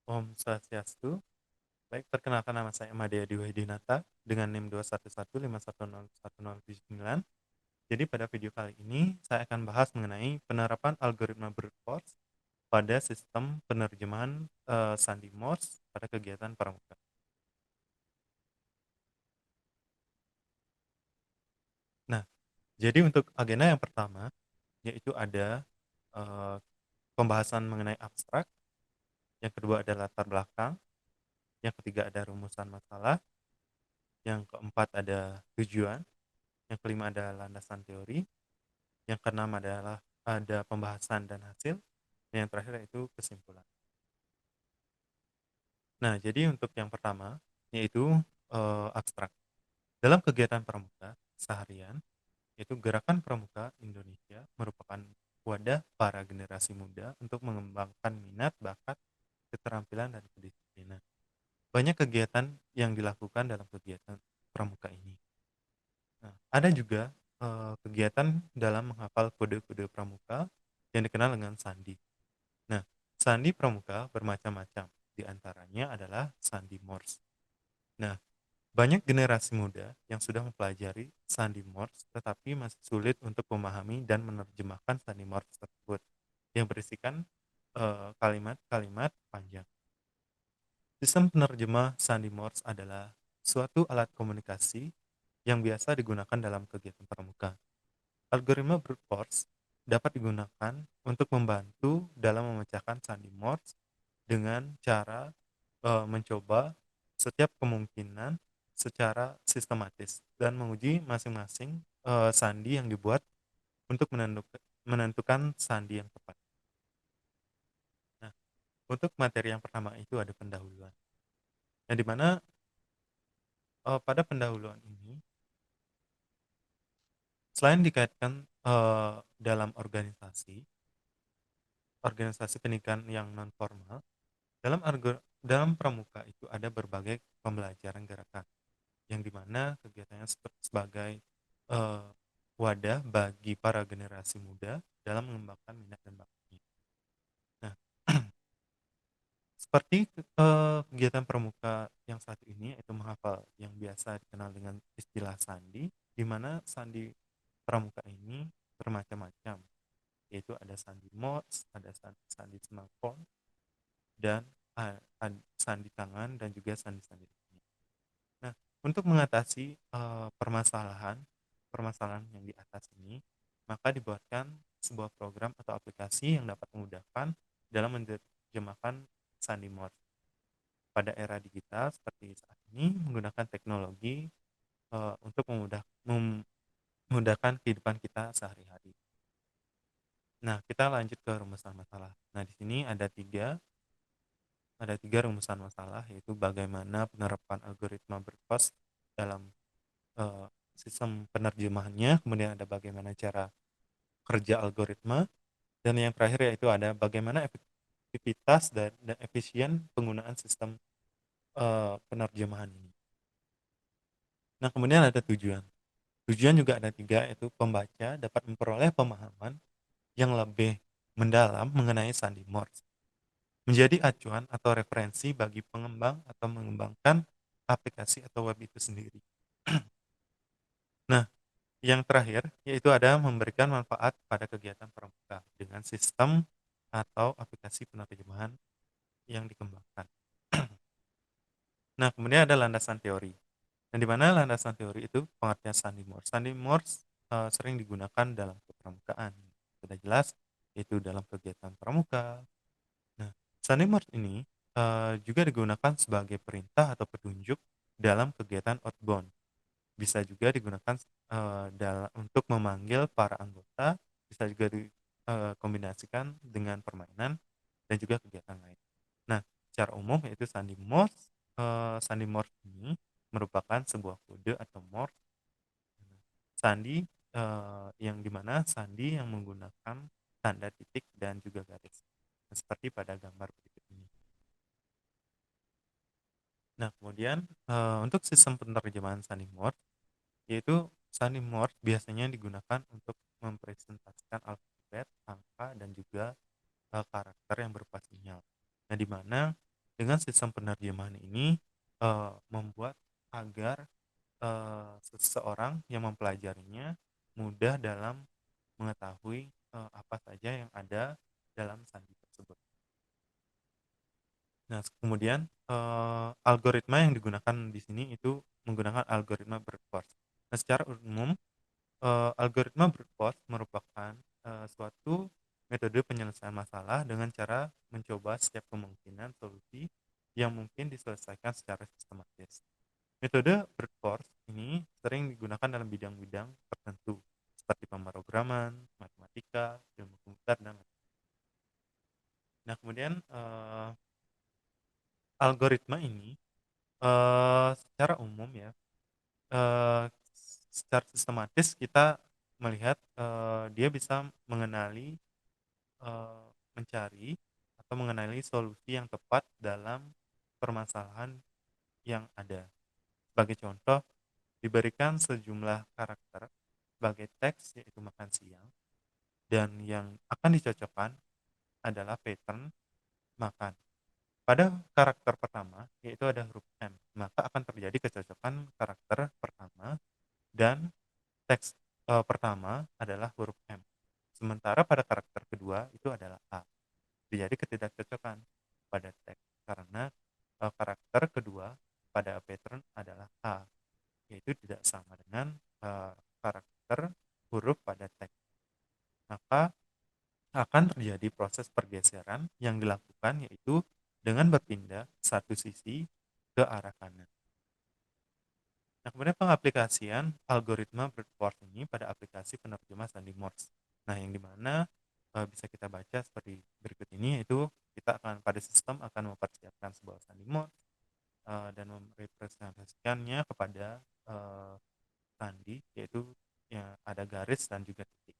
Om Swastiastu. Baik, perkenalkan nama saya Madea Dwidinata dengan NIM 211510109. Jadi pada video kali ini saya akan bahas mengenai penerapan algoritma brute force pada sistem penerjemahan sandi Morse pada kegiatan pramuka. Nah, jadi untuk agenda yang pertama yaitu ada eh, pembahasan mengenai abstrak, yang kedua ada latar belakang, yang ketiga ada rumusan masalah, yang keempat ada tujuan, yang kelima ada landasan teori, yang keenam adalah ada pembahasan dan hasil, dan yang terakhir yaitu kesimpulan. Nah, jadi untuk yang pertama yaitu abstrak. Dalam kegiatan pramuka seharian, yaitu Gerakan Pramuka Indonesia merupakan wadah para generasi muda untuk mengembangkan minat, bakat, keterampilan, dan kedisiplinan. Banyak kegiatan yang dilakukan dalam kegiatan pramuka ini. Nah, ada juga kegiatan dalam menghafal kode-kode pramuka yang dikenal dengan sandi. Nah, sandi pramuka bermacam-macam. Di antaranya adalah sandi Morse. Nah, banyak generasi muda yang sudah mempelajari sandi Morse tetapi masih sulit untuk memahami dan menerjemahkan sandi Morse tersebut yang berisikan kalimat-kalimat panjang. Sistem penerjemah sandi Morse adalah suatu alat komunikasi yang biasa digunakan dalam kegiatan pramuka. Algoritma brute force dapat digunakan untuk membantu dalam memecahkan sandi Morse dengan cara mencoba setiap kemungkinan secara sistematis dan menguji masing-masing sandi yang dibuat untuk menentukan sandi yang tepat. Nah, untuk materi yang pertama itu ada pendahuluan. Yang dimana pada pendahuluan ini, selain dikaitkan dalam organisasi pendidikan yang non formal, dalam pramuka itu ada berbagai pembelajaran gerakan yang dimana kegiatannya sebagai eh, wadah bagi para generasi muda dalam mengembangkan minat dan bakatnya. Nah, seperti kegiatan pramuka yang satu ini yaitu menghafal yang biasa dikenal dengan istilah sandi, di mana sandi pramuka ini bermacam-macam, yaitu ada sandi Morse, ada sandi smartphone, dan sandi tangan dan juga sandi-sandi lainnya. Nah, untuk mengatasi permasalahan yang di atas ini, maka dibuatkan sebuah program atau aplikasi yang dapat memudahkan dalam menerjemahkan sandi Morse. Pada era digital seperti saat ini menggunakan teknologi untuk memudahkan kehidupan kita sehari-hari. Nah, kita lanjut ke rumusan masalah. Nah, di sini ada tiga rumusan masalah, yaitu bagaimana penerapan algoritma berkos dalam eh, sistem penerjemahannya, kemudian ada bagaimana cara kerja algoritma, dan yang terakhir yaitu ada bagaimana efektivitas dan efisien penggunaan sistem penerjemahan ini. Nah, kemudian ada tujuan. Tujuan juga ada tiga, yaitu pembaca dapat memperoleh pemahaman yang lebih mendalam mengenai sandi Morse, menjadi acuan atau referensi bagi pengembang atau mengembangkan aplikasi atau web itu sendiri. Nah, yang terakhir yaitu ada memberikan manfaat pada kegiatan pramuka dengan sistem atau aplikasi penerjemahan yang dikembangkan. Nah, kemudian ada landasan teori. Yang di mana landasan teori itu pengertian sandi Morse. Sandi Morse sering digunakan dalam kepramukaan. Sudah jelas, yaitu dalam kegiatan pramuka. Nah, sandi Morse ini juga digunakan sebagai perintah atau petunjuk dalam kegiatan outbound. Bisa juga digunakan untuk memanggil para anggota, bisa juga dikombinasikan dengan permainan dan juga kegiatan lain. Nah, secara umum yaitu Sandi Morse ini merupakan sebuah kode atau Morse sandi yang dimana sandi yang menggunakan tanda titik dan juga garis. Nah, seperti pada gambar berikut ini. Nah, kemudian untuk sistem penerjemahan sandi Morse, yaitu sandi Morse biasanya digunakan untuk mempresentasikan alfabet, angka, dan juga karakter yang berupa sinyal. Nah, di mana dengan sistem penerjemahan ini, membuat agar, seseorang yang mempelajarinya mudah dalam mengetahui, apa saja yang ada dalam sandi tersebut. Nah, kemudian, algoritma yang digunakan di sini itu menggunakan algoritma brute force. Nah, secara umum, algoritma brute force merupakan, suatu metode penyelesaian masalah dengan cara mencoba setiap kemungkinan solusi yang mungkin diselesaikan secara sistematis. Metode brute force ini sering digunakan dalam bidang-bidang tertentu, seperti pemrograman, matematika, ilmu komputer, dan lain. Nah, kemudian, algoritma ini, secara umum ya, secara sistematis kita melihat, dia bisa mengenali, mencari atau mengenali solusi yang tepat dalam permasalahan yang ada. Sebagai contoh, diberikan sejumlah karakter sebagai teks yaitu makan siang, dan yang akan dicocokkan adalah pattern makan. Pada karakter pertama, yaitu ada huruf M, maka akan terjadi kecocokan karakter pertama dan teks, pertama adalah huruf M. Sementara pada karakter kedua itu adalah A. Terjadi ketidakcocokan pada teks karena, karakter kedua pada pattern adalah A, yaitu tidak sama dengan, karakter huruf pada teks. Maka akan terjadi proses pergeseran yang dilakukan yaitu dengan berpindah satu sisi ke arah kanan. Nah, kemudian pengaplikasian algoritma brute force ini pada aplikasi penerjemah sandi Morse. Nah, yang dimana bisa kita baca seperti berikut ini, yaitu kita akan pada sistem akan mempersiapkan sebuah sandi Morse dan merepresentasikannya kepada sandi, yaitu ya, ada garis dan juga titik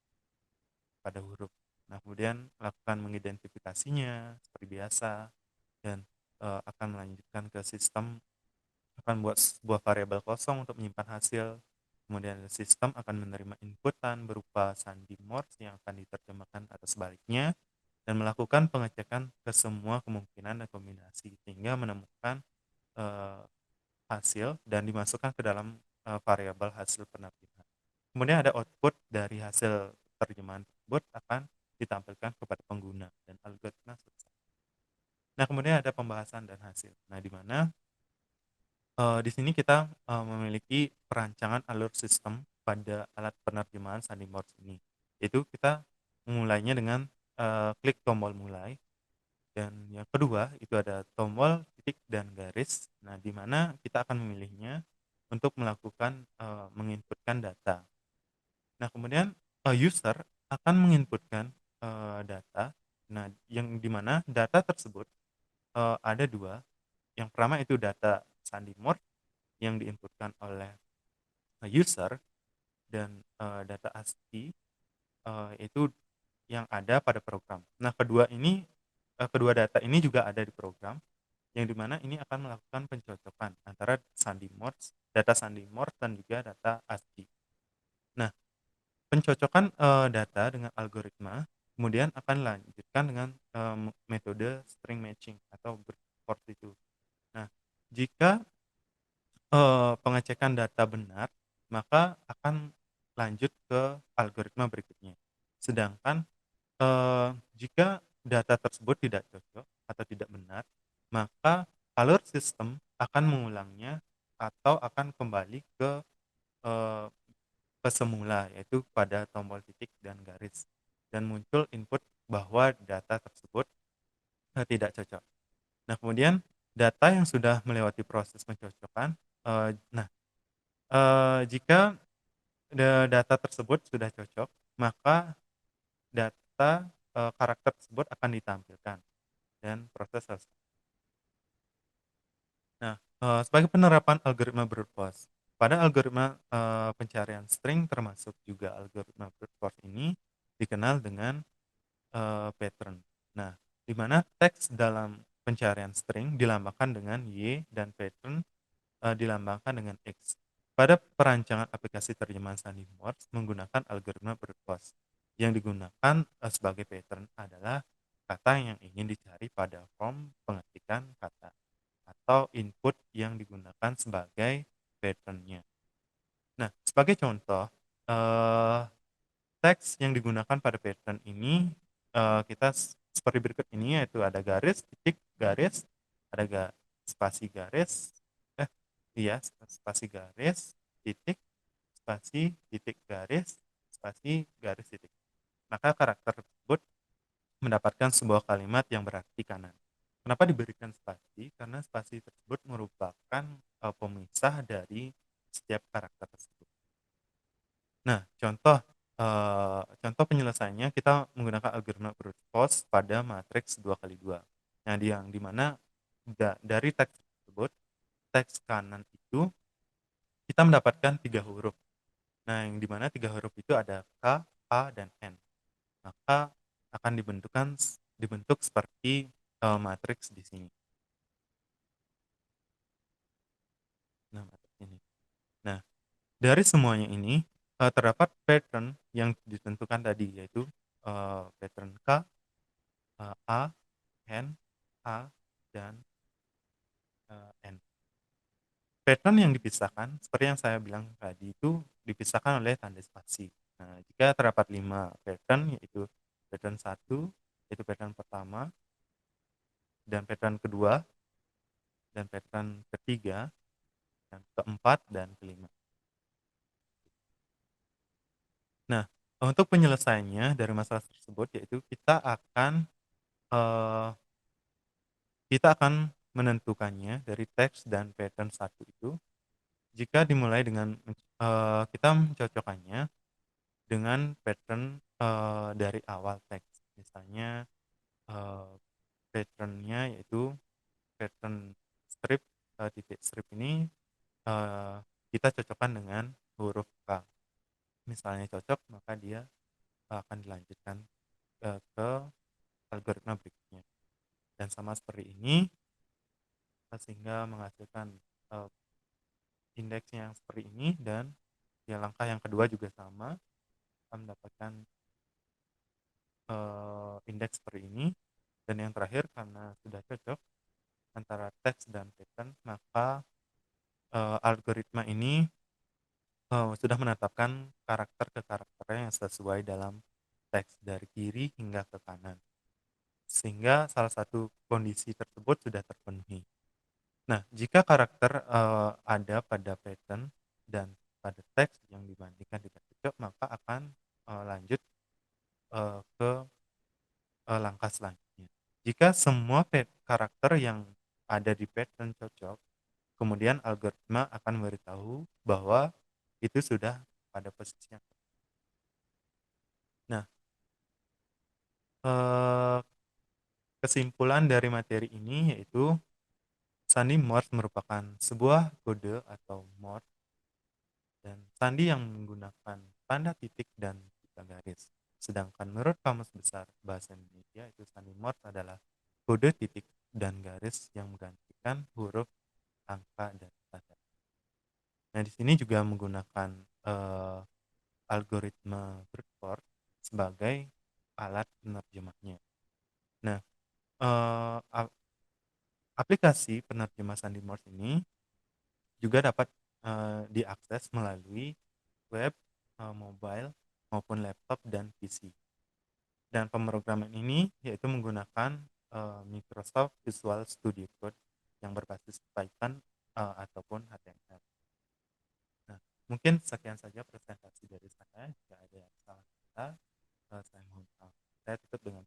pada huruf. Nah, kemudian lakukan mengidentifikasinya seperti biasa dan akan melanjutkan ke sistem, akan buat sebuah variabel kosong untuk menyimpan hasil. Kemudian sistem akan menerima inputan berupa sandi Morse yang akan diterjemahkan atau sebaliknya dan melakukan pengecekan ke semua kemungkinan dan kombinasi sehingga menemukan eh, hasil dan dimasukkan ke dalam variabel hasil penerjemahan. Kemudian ada output dari hasil terjemahan tersebut akan ditampilkan kepada pengguna dan algoritma selesai. Nah, kemudian ada pembahasan dan hasil. Nah, di mana di sini kita, memiliki perancangan alur sistem pada alat penerjemahan sandi Morse ini. Itu kita memulainya dengan, klik tombol mulai, dan yang kedua itu ada tombol titik dan garis. Nah, di mana kita akan memilihnya untuk melakukan, menginputkan data. Nah, kemudian, user akan menginputkan, data. Nah, yang di mana data tersebut, ada 2. Yang pertama itu data sandi Morse yang diinputkan oleh user dan, data ASCII, itu yang ada pada program. Nah, kedua data ini juga ada di program, yang di mana ini akan melakukan pencocokan antara data sandi Morse dan juga data ASCII. Nah, pencocokan, data dengan algoritma kemudian akan dilanjutkan dengan, metode string matching atau brute force itu. Nah, jika pengecekan data benar, maka akan lanjut ke algoritma berikutnya. Sedangkan, jika data tersebut tidak cocok atau tidak benar, maka alur sistem akan mengulangnya atau akan kembali eee, ke semula, yaitu pada tombol titik dan garis, dan muncul input bahwa data tersebut, tidak cocok. Nah, kemudian data yang sudah melewati proses pencocokan, nah, jika data tersebut sudah cocok, maka data, karakter tersebut akan ditampilkan dan proses selesai. Nah, sebagai penerapan algoritma brute force. Pada algoritma, pencarian string termasuk juga algoritma brute force ini dikenal dengan, pattern. Nah, di mana teks dalam pencarian string dilambangkan dengan Y dan pattern dilambangkan dengan X. Pada perancangan aplikasi terjemahan sandi Morse menggunakan algoritma brute force. Yang digunakan sebagai pattern adalah kata yang ingin dicari pada form pengetikan kata. atau input yang digunakan sebagai pattern-nya. Nah, sebagai contoh, eee, teks yang digunakan pada pattern ini, kita seperti berikut ini, yaitu ada garis, titik, garis, ada spasi garis, eh, iya, spasi garis, titik, spasi, titik, garis, spasi, garis, titik. Maka karakter tersebut mendapatkan sebuah kalimat yang berarti kanan. Kenapa diberikan spasi? Karena spasi tersebut merupakan pemisah dari setiap karakter tersebut. Nah, contoh penyelesaiannya kita menggunakan algoritma brute force pada matriks 2x2. Nah, yang dimana dari teks tersebut, teks kanan itu kita mendapatkan 3 huruf. Nah, yang dimana 3 huruf itu ada K, A, dan N. Maka akan dibentuk seperti matriks di sini. Nah, matriks ini. Nah, dari semuanya ini terdapat pattern yang ditentukan tadi, yaitu pattern K, A, N, A, dan N. Pattern yang dipisahkan, seperti yang saya bilang tadi, itu dipisahkan oleh tanda spasi. Nah, jika terdapat 5 pattern, yaitu pattern 1, yaitu pattern pertama, dan pattern kedua, dan pattern ketiga, dan keempat, dan kelima. Nah, untuk penyelesaiannya dari masalah tersebut, yaitu eh, kita akan menentukannya dari teks dan pattern satu itu, jika dimulai dengan kita mencocokkannya dengan pattern dari awal teks. Misalnya patternnya yaitu pattern strip, titik strip ini kita cocokkan dengan huruf K. Misalnya cocok, maka dia akan dilanjutkan ke algoritma berikutnya. Dan sama seperti ini, sehingga menghasilkan indeksnya yang seperti ini, dan ya langkah yang kedua juga sama, akan mendapatkan indeks seperti ini. Dan yang terakhir, karena sudah cocok antara teks dan pattern, maka algoritma ini sudah menetapkan karakter ke karakternya yang sesuai dalam teks dari kiri hingga ke kanan. Sehingga salah satu kondisi tersebut sudah terpenuhi. Nah, jika karakter ada pada pattern dan pada teks yang dibandingkan tidak cocok, maka akan lanjut ke langkah selanjutnya. Jika semua karakter yang ada di pattern cocok, kemudian algoritma akan memberitahu bahwa itu sudah pada posisinya. Nah, eh, kesimpulan dari materi ini yaitu sandi Morse merupakan sebuah kode atau Morse, dan sandi yang menggunakan tanda titik dan tiga garis. Sedangkan menurut Kamus Besar Bahasa Indonesia, itu sandi Morse adalah kode titik dan garis yang menggantikan huruf, angka, dan tanda. Nah, di sini juga menggunakan algoritma brute force sebagai alat penerjemahnya. Nah, aplikasi penerjemah sandi Morse ini juga dapat diakses melalui web, mobile, maupun laptop dan PC. Dan pemrograman ini yaitu menggunakan Microsoft Visual Studio Code yang berbasis Python ataupun HTML. Nah, mungkin sekian saja presentasi dari saya. Jika ada yang salah kata, saya mohon maaf. Saya tutup dengan